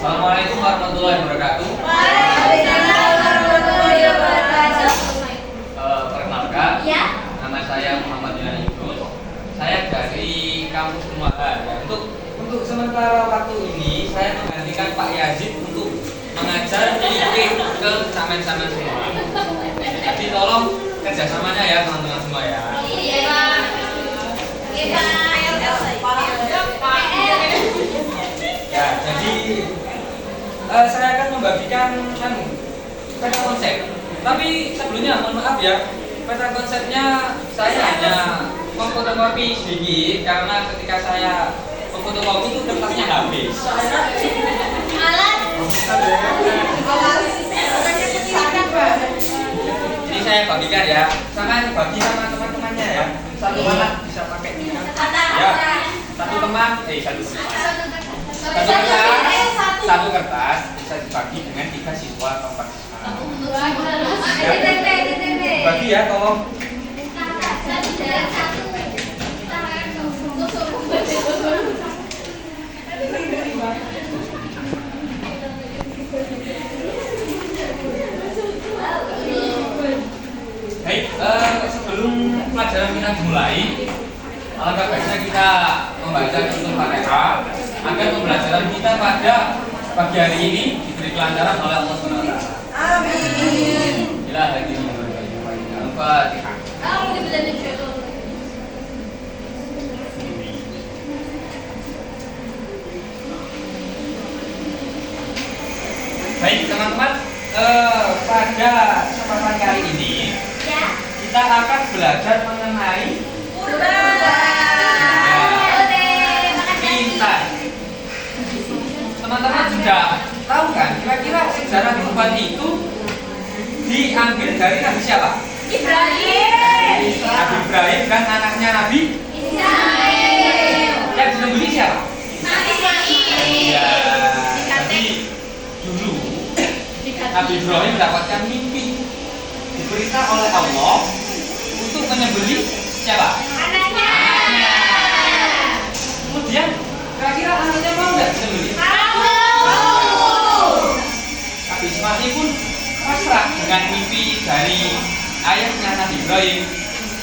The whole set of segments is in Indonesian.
Assalamualaikum warahmatullahi wabarakatuh. Waalaikumsalam warahmatullahi wabarakatuh. Perkenalkan, Ya. nama saya Muhammad Dilan Idrus. Saya dari kampus Rumahan. Untuk sementara waktu ini saya menggantikan Pak Yazid untuk mengajar fikih ke samen-samen semua. Jadi tolong kerjasamanya ya teman-teman semua ya. Iya, Pak. Iya, Pak. Ya, jadi saya akan membagikan peta konsep. Tapi sebelumnya mohon maaf ya, peta konsepnya saya hanya memfotokopi sedikit karena ketika saya memfotokopi itu kertasnya habis. Alat. Ini saya bagikan ya, sama bagi sama teman-temannya ya. Satu anak bisa pakai. Ya, satu teman, satu kertas bisa dibagi dengan 3 siswa atau 4 siswa. Bagi ya, tolong. Baik, sebelum pelajaran kita dimulai, alangkah baiknya kita membaca Suratul Fatihah agar pembelajaran kita pada pagi hari ini diberi kelancaran oleh Allah SWT. Amin. Al-Fatihah. Baik teman-teman, pada kesempatan kali ini kita akan belajar mengenai pintar. Teman-teman sudah tahu kan kira-kira sejarah kurban itu diambil dari Nabi siapa? Ibrahim. Nabi Ibrahim dan anaknya Nabi Ismail. yang disembelih siapa? Ismail. Ya, jadi dulu Nabi Ibrahim mendapatkan mimpi diperintah oleh Allah untuk menyembelih siapa? Anaknya. Kemudian kira-kira anaknya mau nggak disembelih? Nabi Ismail pun pasrah dengan mimpi dari ayahnya Nabi Ibrahim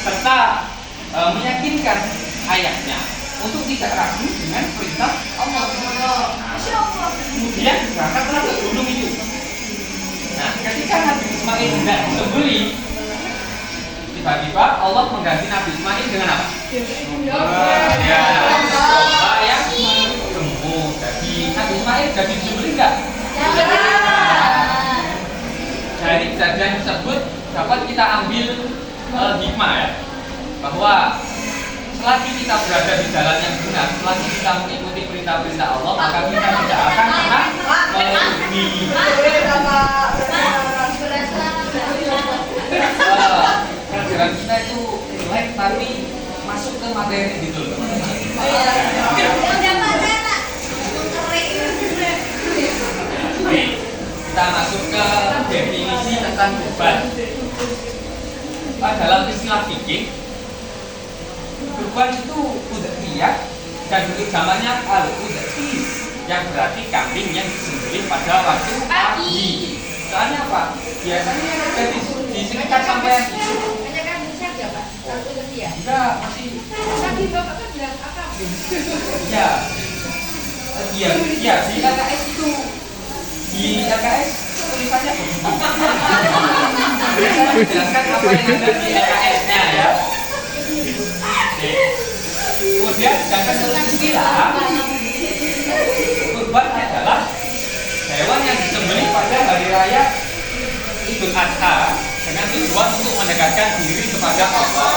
serta meyakinkan ayahnya untuk tidak ragu dengan perintah Allah. Kemudian berangkatlah ke gunung itu. Nah, ketika Nabi Ismail hendak disembelih, tiba-tiba Allah mengganti Nabi Ismail dengan apa? Ya, domba yang gemuk. Jadi Nabi Ismail jadi disembelih enggak? Dari kejadian tersebut dapat kita ambil hikmah ya, bahwa selagi kita berada di jalan yang benar, selagi kita mengikuti perintah-perintah Allah, maka kita tidak akan pernah melewati pelajaran kita itu jelek tapi masuk ke materi gitu loh. Oke, kita masuk ke definisi tentang kurban. Dalam istilah fikih, kurban itu udhiyah dan bentuk gambarnya al-udhi, yang berarti kambing yang disembelih pada waktu pagi. Soalnya apa? Biasanya jadi disingkat sampai enggak, masih ya di LKS itu, di LKS tulisannya begitu. Saya menjelaskan apa yang ada di LKS-nya ya. Kemudian sedangkan menurut istilah, kurban adalah hewan yang disembelih pada hari raya Idul Adha dengan tujuan untuk mendekatkan diri kepada Allah.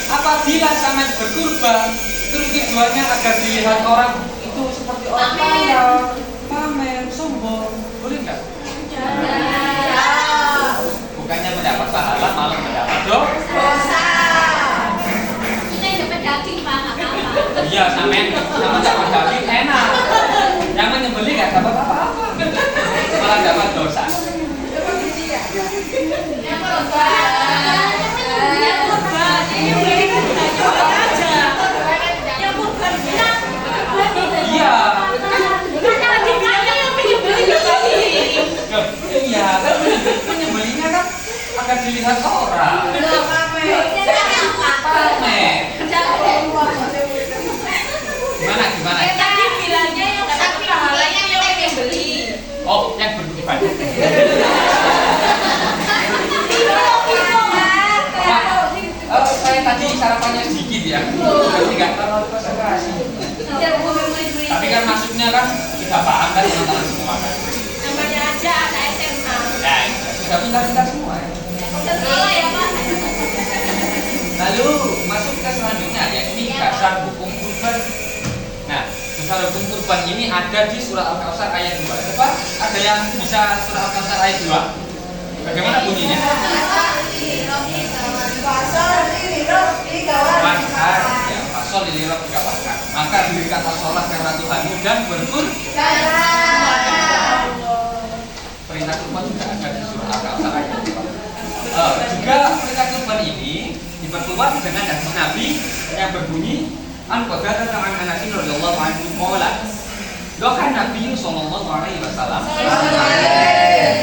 Apabila sangat berkurban, terus tujuannya agar dilihat orang itu seperti orang kaya, pamer, sombong, boleh nggak? Bukannya mendapat pahala, malah mendapat dosa. Iya, sama dapat daging enak. Yang menyembelih nggak dapat apa-apa, malah dapat dosa. Iya. lihat orang. Pamer. Gimana? Tadi bilangnya yang satu pahalanya yang beli. Oh, yang berkurban. Saya tadi sarapannya sedikit ya. Tapi nggak terlalu konsentrasi. Tapi kan maksudnya kan kita paham kan teman-teman semua kan. Namanya aja anak SMA. Ya, sudah pintar-pintar semua ya. Sekolah ya Pak. Lalu masuk ke selanjutnya yakni dasar hukum kurban. Nah, dasar hukum kurban ini ada di surah Al-Kautsar ayat 2. Coba ada yang bisa surah Al-Kautsar ayat 2? Bagaimana bunyinya? Wakar, ya, pasol lilirab dikatakan. Maka dirikanlah sholat karena Tuhanmu dan perintah kurban juga ada di surah Al-Kautsar ayat 2. Juga perintah kurban ini diperkuat dengan hadis Nabi yang berbunyi an qadara an Anas radhiyallahu anhu qala doa Nabi sallallahu alaihi wasallam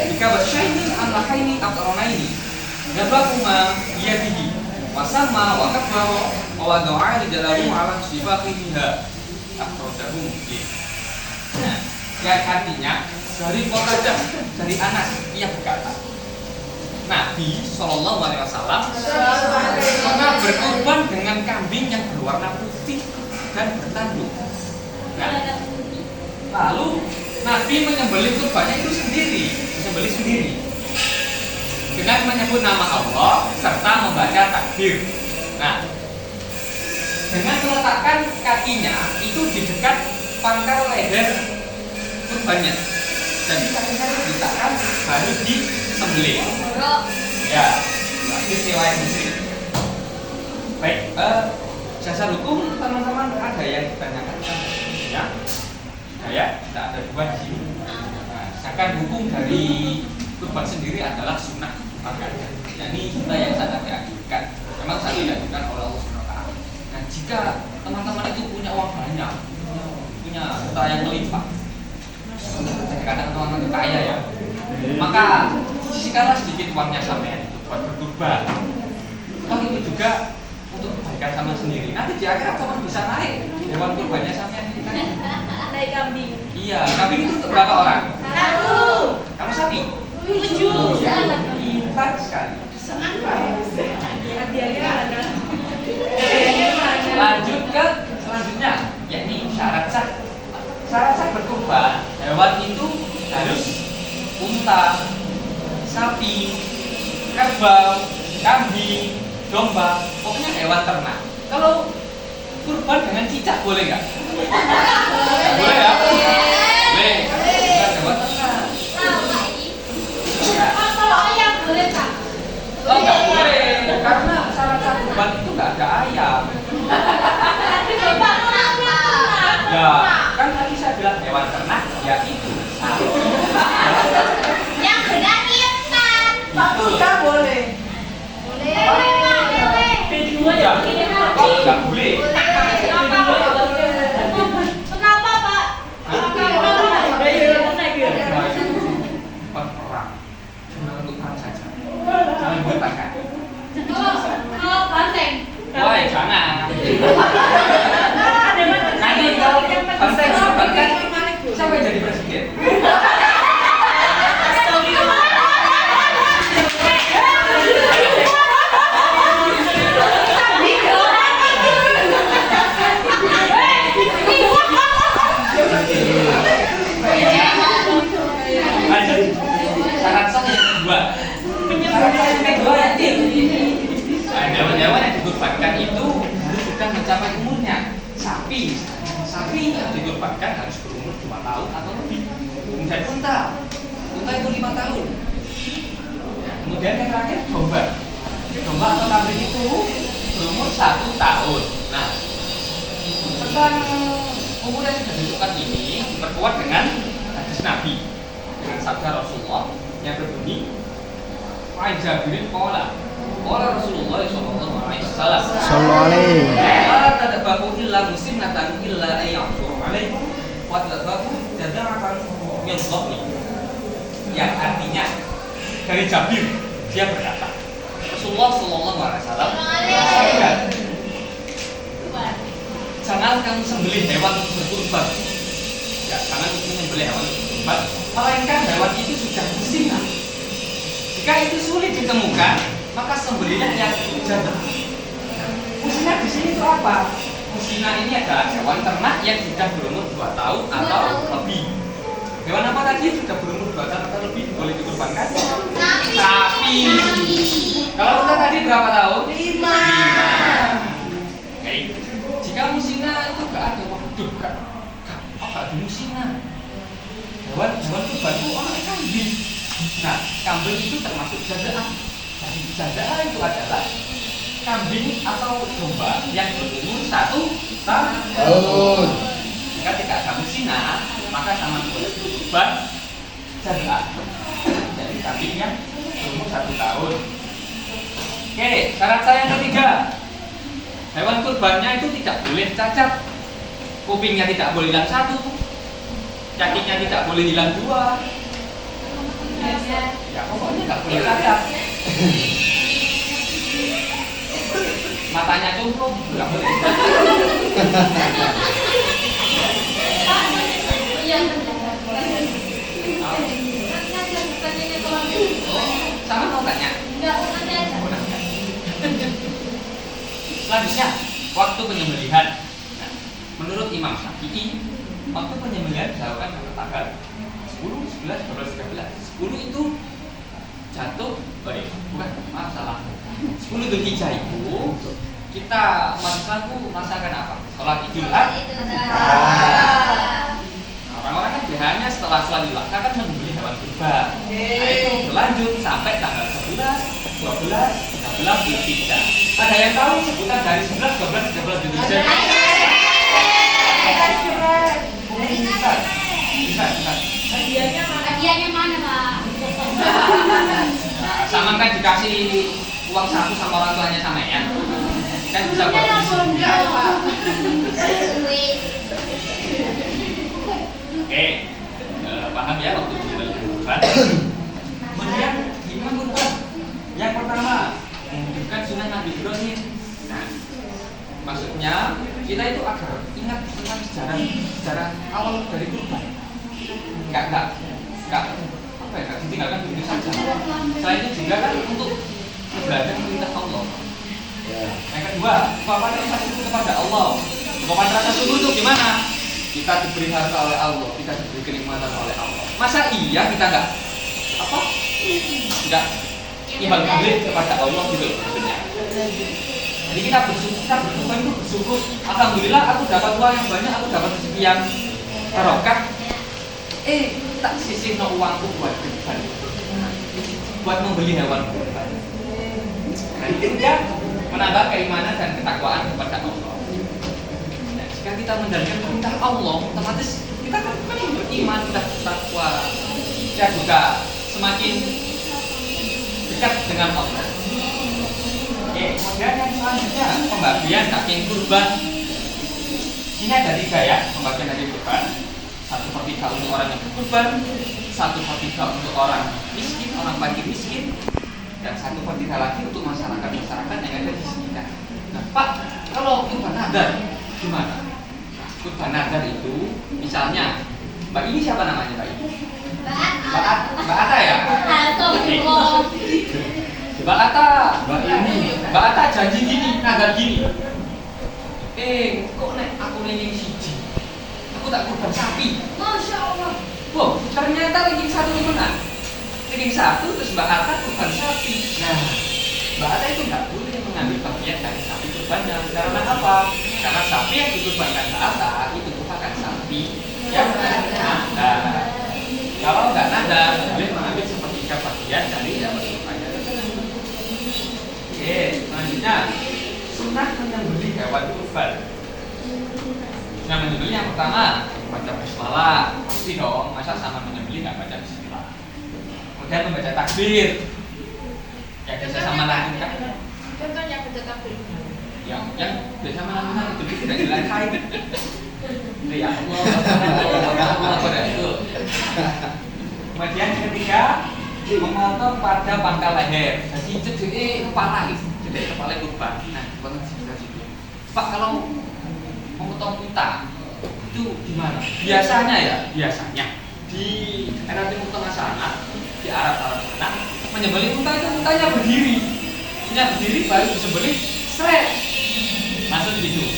jika bersyai'in an lahaini aqranaini yabakuma yadihi wa sama wa kabbara wa doa di dalammu ala sifaqiha akhrajahu Muslim. Nah, yang artinya dari Qatadah dari Anas ia berkata Nabi Shallallahu Alaihi Wasallam pernah berkorban dengan kambing yang berwarna putih dan bertanduk. Nah, lalu Nabi menyembelih kurbannya itu sendiri, dengan menyebut nama Allah serta membaca takbir. Nah, dengan meletakkan kakinya itu di dekat pangkal leher kurbannya. Jadi kakinya diletakkan baru disembelih. Ya, hadis riwayat Muslim. Baik, dasar hukum teman-teman ada yang ditanyakan ya? Nah ya, tidak ada dua di sini. Nah, sedangkan hukum dari kurban sendiri adalah sunnah makanya. Yakni kita yang sangat diajukan. Memang sangat diajukan oleh Allah SWT. Nah, jika teman-teman itu punya uang banyak, punya harta yang melimpah, kadang teman-teman itu kaya ya, maka sisihkanlah sedikit uangnya sampean itu buat berkurban. Toh itu juga untuk kebaikan sama sendiri. Nanti di akhirat teman bisa naik hewan kurbannya sampean ini kan. Naik kambing. Iya, kambing itu untuk berapa orang? 1. Kamu sapi? 7. Ya, pintar sekali. Hadiahnya ada. Lanjut ke selanjutnya, yakni syarat sah. Syarat sah berkurban hewan itu harus unta, sapi, kerbau, kambing, domba, pokoknya hewan ternak. Kalau kurban dengan cicak boleh nggak? Boleh ya? Boleh. Bukan hewan ternak. Kalau ayam boleh Kak? Oh nggak boleh, karena syarat sah kurban itu nggak ada ayam. Ya, kan tadi saya bilang hewan ternak, ya itu sapi. Yang benar ikan. Itu boleh. ya, oh nggak boleh. Kenapa Pak? Bukan perang, cuma untuk perang saja. Jangan bertangkap. Kalau banteng. Woi, jangan. Nanti kalau banteng kan siapa yang jadi presiden? Lanjut. Syarat sah yang kedua. Syarat sah yang kedua nanti. Hewan-hewan yang dikurbankan itu harus sudah mencapai umurnya. Sapi yang dikurbankan harus berumur 2 tahun atau lebih. Kemudian unta itu 5 tahun. Kemudian yang terakhir domba atau kambing itu berumur 1 tahun. Nah, tentang umur yang sudah ditentukan ini diperkuat dengan hadis Nabi, dengan sabda Rasulullah yang berbunyi Jabirin qala Rasulullah sallallahu alaihi wasallam la tadbahu illa muslimatan illa ayyafur alaikum wa tadbahu jaza'atan min dhabni, yang artinya dari Jabir dia berkata Rasulullah Shallallahu Alaihi Wasallam bersabda, jangan kamu sembelih hewan untuk berkurban. Ya, jangan menyembelih hewan untuk berkurban, melainkan hewan itu sudah musnah. Jika itu sulit ditemukan, maka sembelihlah yang jantan. Musnah di sini itu apa? Musnah ini adalah hewan ternak yang sudah berumur 2 tahun atau lebih. Hewan apa tadi sudah berumur 2 tahun atau lebih boleh dikurbankan? Sapi. Kalau kita tadi berapa tahun? 5. Oke. Jika musnah itu gak ada, waduh gak ada musnah. Hewan kurban itu orang kambing. Nah, kambing itu termasuk jaza'ah. Dan jaza'ah itu adalah kambing atau domba yang berumur 1 tahun. Jika tidak ada musnah, maka sama boleh kurban jaza'ah. Jadi kambing yang berumur 1 tahun. Oke, syarat saya yang ketiga, hewan kurbannya itu tidak boleh cacat. Kupingnya tidak boleh hilang 1, kakinya tidak boleh hilang 2. Ya pokoknya nggak boleh cacat. Matanya cumplung, nggak boleh. Sama mau tanya? Selanjutnya, waktu penyembelihan. Nah, menurut Imam Syafi'i, waktu penyembelihan dilakukan pada tanggal 10, 11, 12, 13. 10 itu jatuh, maaf salah. 10 Dzulhijjah itu kita merasakan apa? Sholat Idul Adha. Orang-orang kan biasanya setelah sholat Idul Adha kan membeli hewan kurban. Nah itu berlanjut sampai tanggal 11, 12, 13 Dzulhijjah. Ada yang tahu sebutan dari 11, 12, 13 Dzulhijjah? Bisa. Hadiahnya mana, Pak? Sama kan dikasih uang saku sama orang tuanya sama ya. Kan bisa buat Oke, paham ya waktu menyembelih kurban. Kemudian gimana kurban? Yang pertama, menunjukkan sunnah Nabi Ibrahim. Nah, maksudnya kita itu agar ingat tentang sejarah awal dari kurban. Enggak apa ya, ditinggalkan begitu saja. Selain itu juga kan untuk belajar perintah Allah. Yang kedua, ungkapan rasa syukur kepada Allah. Ungkapan rasa syukur itu gimana? Kita diberi harta oleh Allah, kita diberi kenikmatan oleh Allah. Masa iya kita enggak imbal balik kepada Allah gitu maksudnya. Jadi kita bersyukur itu bersyukur. Alhamdulillah aku dapat uang yang banyak, aku dapat rezeki yang barokah. Tak sisih no uangku buat kurban, buat membeli hewan kurban. Nah itu juga menambah keimanan dan ketakwaan kepada Allah. Nah, jika kita menjalankan perintah Allah, otomatis kita kan beriman, sudah bertakwa, ya juga semakin dekat dengan Allah. Oke, kemudian yang selanjutnya pembagian daging kurban. Ini ada 3 ya, pembagian daging kurban. 1/3 untuk orang yang berkurban, 1/3 untuk orang miskin, orang fakir miskin, dan 1/3 lagi untuk masyarakat yang ada di sekitar. Nah, Pak, kalau kurban nadar gimana? Kurban nadar itu, misalnya, Mbak ini siapa namanya Mbak ini? Mbak Ata ya? Mbak Ata janji gini, nadar gini. Kok nek aku nening siji? Aku tak kurban sapi. Masya Allah. Wow, ternyata ranking 1 ini menang. Ranking 1 terus Mbak Atta kurban sapi. Nah, Mbak Atta itu nggak boleh mengambil bagian dari sapi kurbannya. Karena apa? Karena sapi yang dikurbankan Mbak Atta itu merupakan sapi yang nadar. Kalau nggak nadar, boleh mengambil sepertiga bagian dari yang kurbannya. Oke, selanjutnya sunnah menyembelih hewan kurban. Nah, menyembelih yang pertama baca bismillah, pasti dong. Masa sama menyembelih nggak baca bismillah? Kemudian membaca takbir. Ya biasa sama lakukan. Contohnya baca takbir. Yang biasa melakukan itu tidak dilakukan. Ya Allah, pada itu. Kemudian ketiga memotong pada pangkal leher. Jadi cedek kepala gitu, cedek kepala kurban. Nah, banget sih. Pak, kalau memotong unta itu gimana? Biasanya di era Timur Tengah sana, di Arab sana, menyembelih unta itu untanya berdiri. Untanya berdiri baru disembelih seret. Langsung gitu.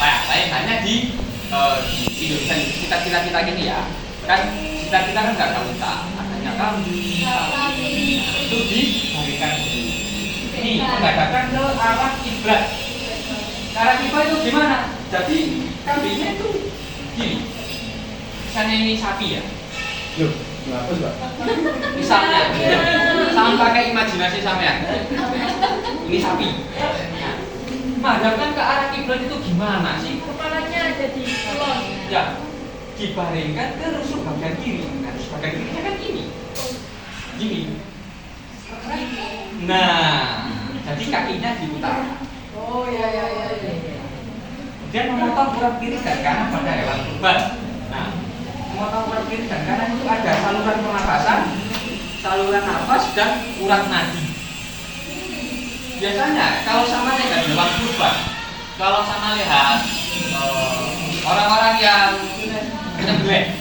Nah, lain hanya di Indonesia kita gini ya. Kan kita kan nggak tahu unta, adanya kambing. Itu dibalikan dulu. Ini menghadapkan ke arah kiblat. Cara kiblat itu gimana? Jadi kambingnya itu gini. Misalnya ini sapi ya. Loh, kenapa sih, Pak? Misalnya, sama pakai imajinasi sampean. Ini sapi. Nah, menghadapkan ke arah kiblat itu gimana sih? Kepalanya ada di kolon. Ya, dibaringkan ke rusuk bagian kiri. Nah, rusuk bagian kirinya kan ini. Gini. Nah, jadi kakinya diputar. Oh ya. Kemudian memotong urat kiri dan kanan pada hewan kurban. Nah, memotong urat kiri dan kanan itu ada saluran pernapasan, saluran nafas dan urat nadi. Biasanya kalau sama dengan hewan kurban, kalau sama lihat orang-orang yang menyembelih,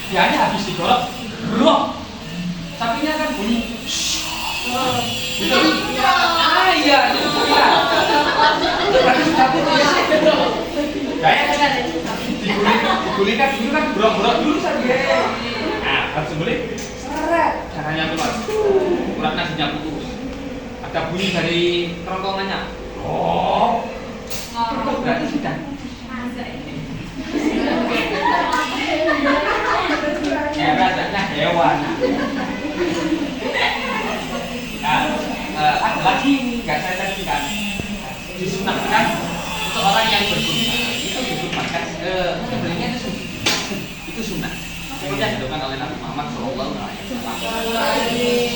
dia hanya habis digorok, brok, sapinya kan bunyi. Gitu. Iya, itu ya. Berarti sudah putus. Kayaknya digulingkan dulu kan brok-brok dulu saja. Nah, harus sembelih seret. Caranya keluar. Urat nadinya putus. Ada bunyi dari kerongkongannya. Oh. Itu berarti sudah. Ya, rasanya hewan. Nah, ada lagi nggak saya tadikan disunahkan untuk orang yang berkurban itu dikurbankan sebenarnya itu sunnah seperti yang dilakukan oleh Nabi Muhammad SAW.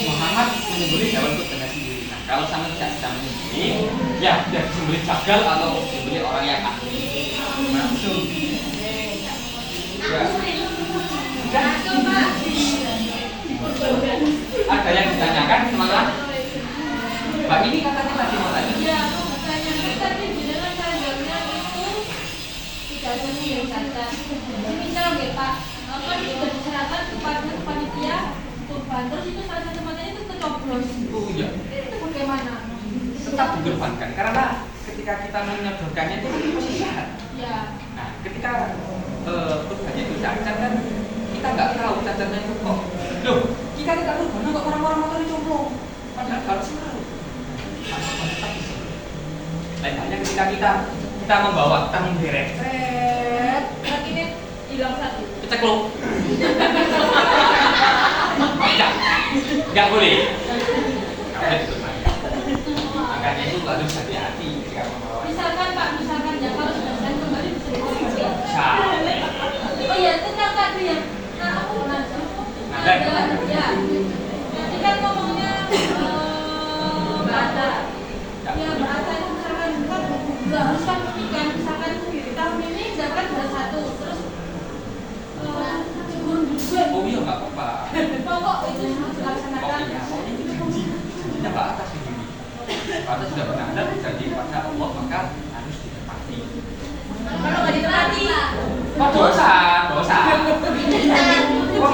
Muhammad menyembelih hewan kurbannya sendiri. Nah, kalau sama tidak bisa menyembelih, ya sudah disembelih jagal atau disembelih orang yang ahli langsung. Ya. Ada yang ditanyakan teman-teman? Mbak ini katanya tadi mau tanya. Iya, aku bertanya tadi dengan kadarnya itu tidak sesuai cacat. Misal nggak Pak, kan sudah diserahkan kepada panitia kurban, terus itu salah satu matanya itu kecoblos. Oh iya. Itu bagaimana? Tetap dikorbankan karena ketika kita menyodorkannya itu masih sehat. Ya. Nah, ketika kurbannya itu cacat kan kita nggak tahu cacatnya itu kok. Loh, kita tidak tahu mana kok orang-orang motor dicomblong. Padahal harus tahu. Lain halnya ketika kita membawa tang derek, Berarti ini hilang satu. kita kelop. Nggak boleh. Nggak boleh. Makanya itu harus hati-hati ketika membawa. Misalkan Pak, ya kalau sudah saya kembali bisa dikorban. Bisa. Oh iya, tentang tadi ya. Nah, aku Nada. Ya. Nanti kan ngomongnya bahasa. Ya bahasa itu misalkan kan nggak harus kan ikan misalkan tahun ini dapat ada satu terus burung juga. Oh iya nggak apa-apa. Pokok itu harus dilaksanakan. Pokoknya itu janjinya Mbak atas ini. Atas sudah benar janji kepada Allah maka harus ditepati. Kalau nggak ditepati, Oh dosa. Kok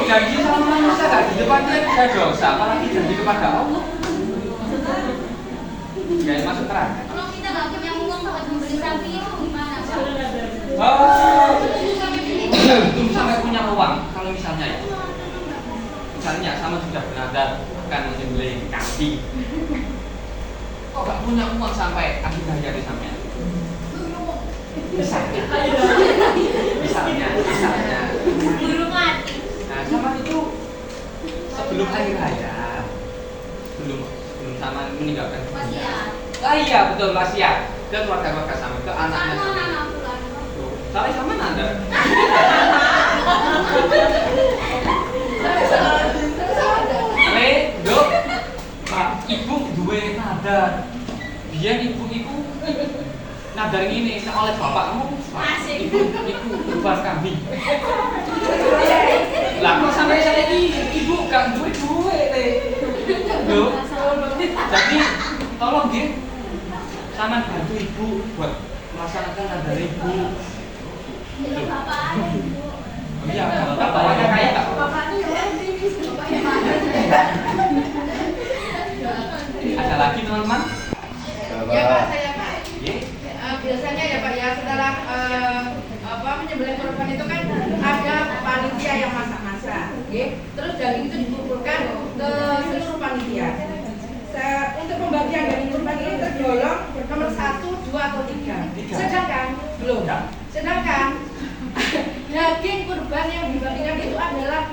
janji sama manusia nggak ditepati bisa dosa, apalagi janji kepada Allah. Kayak masuk neraka. Kalau kita nggak punya uang buat membeli sapi itu gimana, Pak? Oh, itu sampai punya uang. Kalau misalnya ya, misalnya sama sudah bernadar akan menyembelih kambing. Kok nggak punya uang sampai akhir hayat sampai? Misalnya. Buru mati. Nah, sama itu sebelum akhir hayat, sebelum sama meninggalkan dunia. Wasiat. Iya betul wasiat ke keluarga sama ke anaknya. Sama anak pulang. Salah sama nanda. Dok, Pak, ibu duwe nadar. Biar ibu nadar ini oleh bapakmu. Asik. Ibu kurban kambing. Lah kok sampai saya ini ibu gak duwe le. Loh. Jadi tolong nggih. Sampeyan bantu ibu buat melaksanakan nadar ibu. Jadi bapak ada ibu. Oh iya, Bapak bapaknya kayak Kak. Bapaknya ya optimis, bapaknya mana? Ada lagi teman-teman? Ya Pak, saya Pak. Iya. Biasanya ya Pak ya setelah menyembelih kurban itu kan ada panitia yang masak-masak, terus daging itu dikumpulkan ke seluruh panitia. Untuk pembagian daging kurban ini tergolong nomor 1, 2, atau 3. Sedangkan belum. Sedangkan daging kurban yang dibagikan itu adalah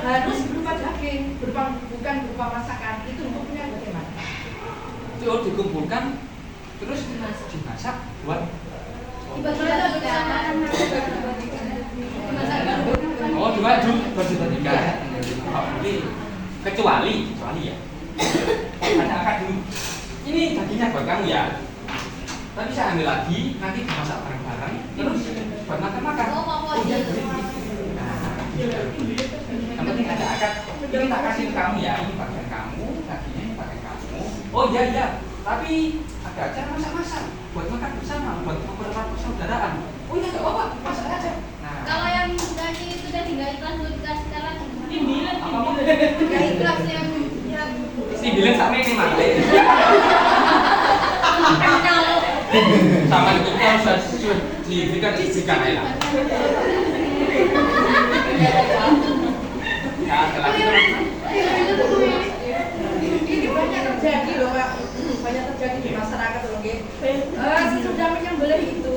harus berupa daging, bukan berupa masakan. Itu hukumnya bagaimana? Itu dikumpulkan terus dimasak buat oh dibaju berdibagikan. Kecuali ya ada akad dulu. Ini dagingnya buat kamu ya. Tapi saya ambil lagi, nanti dimasak bareng-bareng terus buat makan-makan. Oh, iya, yang penting ada akad. Ini tak kasih ke kamu ya, ini bagian kamu, dagingnya ini bagian kamu. Oh iya, tapi ada acara masak-masak buat makan bersama, buat mempererat persaudaraan. Oh iya, nggak apa-apa, masak aja. Nah, Kalau yang daging itu udah tinggal ikhlas dulu dikasih sekarang apa-apa. Nggak ikhlas yang Si bilang sama ini mati. Sama itu kan sudah diberikan aja lah. Ya, ada lagi teman-teman. ini banyak terjadi loh Pak, banyak terjadi di masyarakat loh, sesudah menyembelih itu,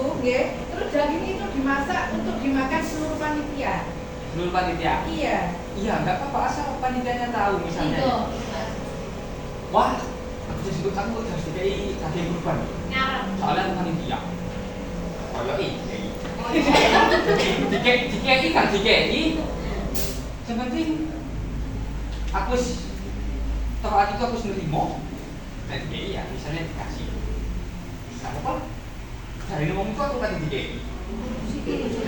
terus daging itu dimasak untuk dimakan seluruh panitia. Seluruh panitia. Iya. Iya, nggak apa-apa asal panitianya tahu misalnya. itu Wah, aku disebut aku harus dikai daging kurban. ngarep. Soalnya aku panitia. Oh iya, dikai kan dikai. Yang penting aku setelah itu aku nerimo dan dikai ya misalnya dikasih. Nggak apa-apa. Dari ngomong itu aku tadi dikai.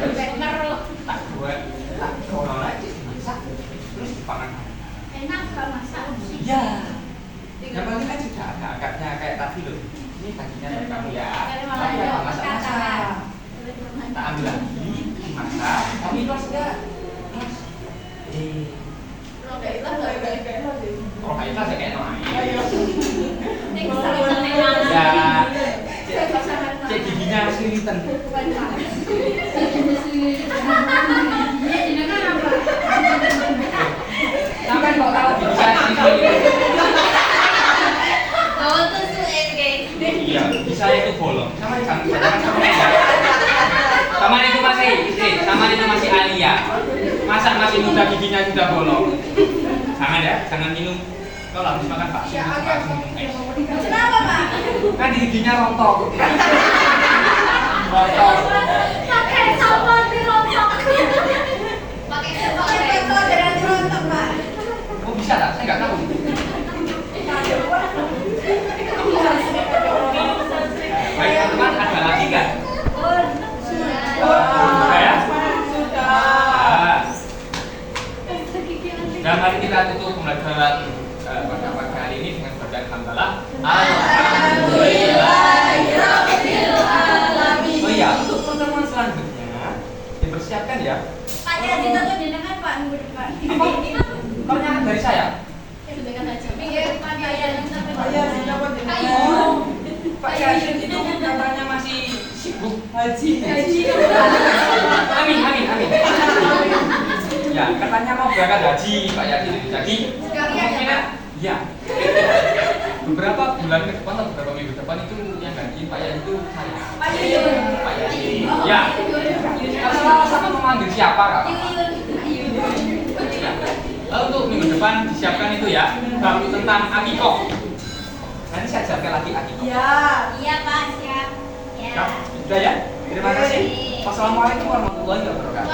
Bener loh. Tak buat, tak kono aja dimasak terus dipangan. Enak kalau masak. Iya. Yang penting kan sudah ada akadnya kayak tadi loh. Ini kakinya dari kamu ya. Tapi ada masak-masak. Tak ambil lagi, dimasak. Kamu ikhlas enggak? Ikhlas. Kalau nggak ikhlas nggak ikhlas sih. Kalau nggak ikhlas ya kayak noai. Nek saling Ya, cek giginya harus lilitan. Sampai kok tahu gigi saya ini. Oh, tuh sulit guys. Iya, gigi saya itu bolong. Sama sama itu masih Alia. Masa masih muda giginya sudah bolong? Jangan ya, jangan minum. Kalau habis makan bakso, minum es. Kenapa Pak? Kan di giginya rontok. Rontok. Pakai sabun di rontok. Pakai sabun. Betul dari rontok Pak. Oh bisa tak? Saya nggak tahu. Baik teman-teman, ada lagi nggak? Sudah ya? Sudah. Dan mari kita tutup pembelajaran pada pagi hari ini dengan bacaan hamdalah. Oh iya, untuk pertemuan selanjutnya dipersiapkan ya. Pak Yasin atau jenengan Pak minggu depan. Pertanyaan dari saya. Sudah aja. Pinggir Pak Yasin sampai Pak Yasin dapat Oh, Pak Yasin itu katanya masih sibuk. Haji. Amin. Ya, katanya mau berangkat haji Pak Yasin. Jadi kemungkinan ya beberapa bulan ke depan atau beberapa minggu depan itu yang gantiin Pak Yasin itu saya. Pak Yuyun. Pak Yasin. Ya. Kalau sama memanggil siapa Kak? Lalu untuk minggu depan disiapkan itu ya, bab tentang akikoh. Nanti saya ajarkan lagi akikoh. Iya. Iya Pak, siap. Ya. Sudah ya? Terima kasih. Wassalamualaikum warahmatullahi wabarakatuh.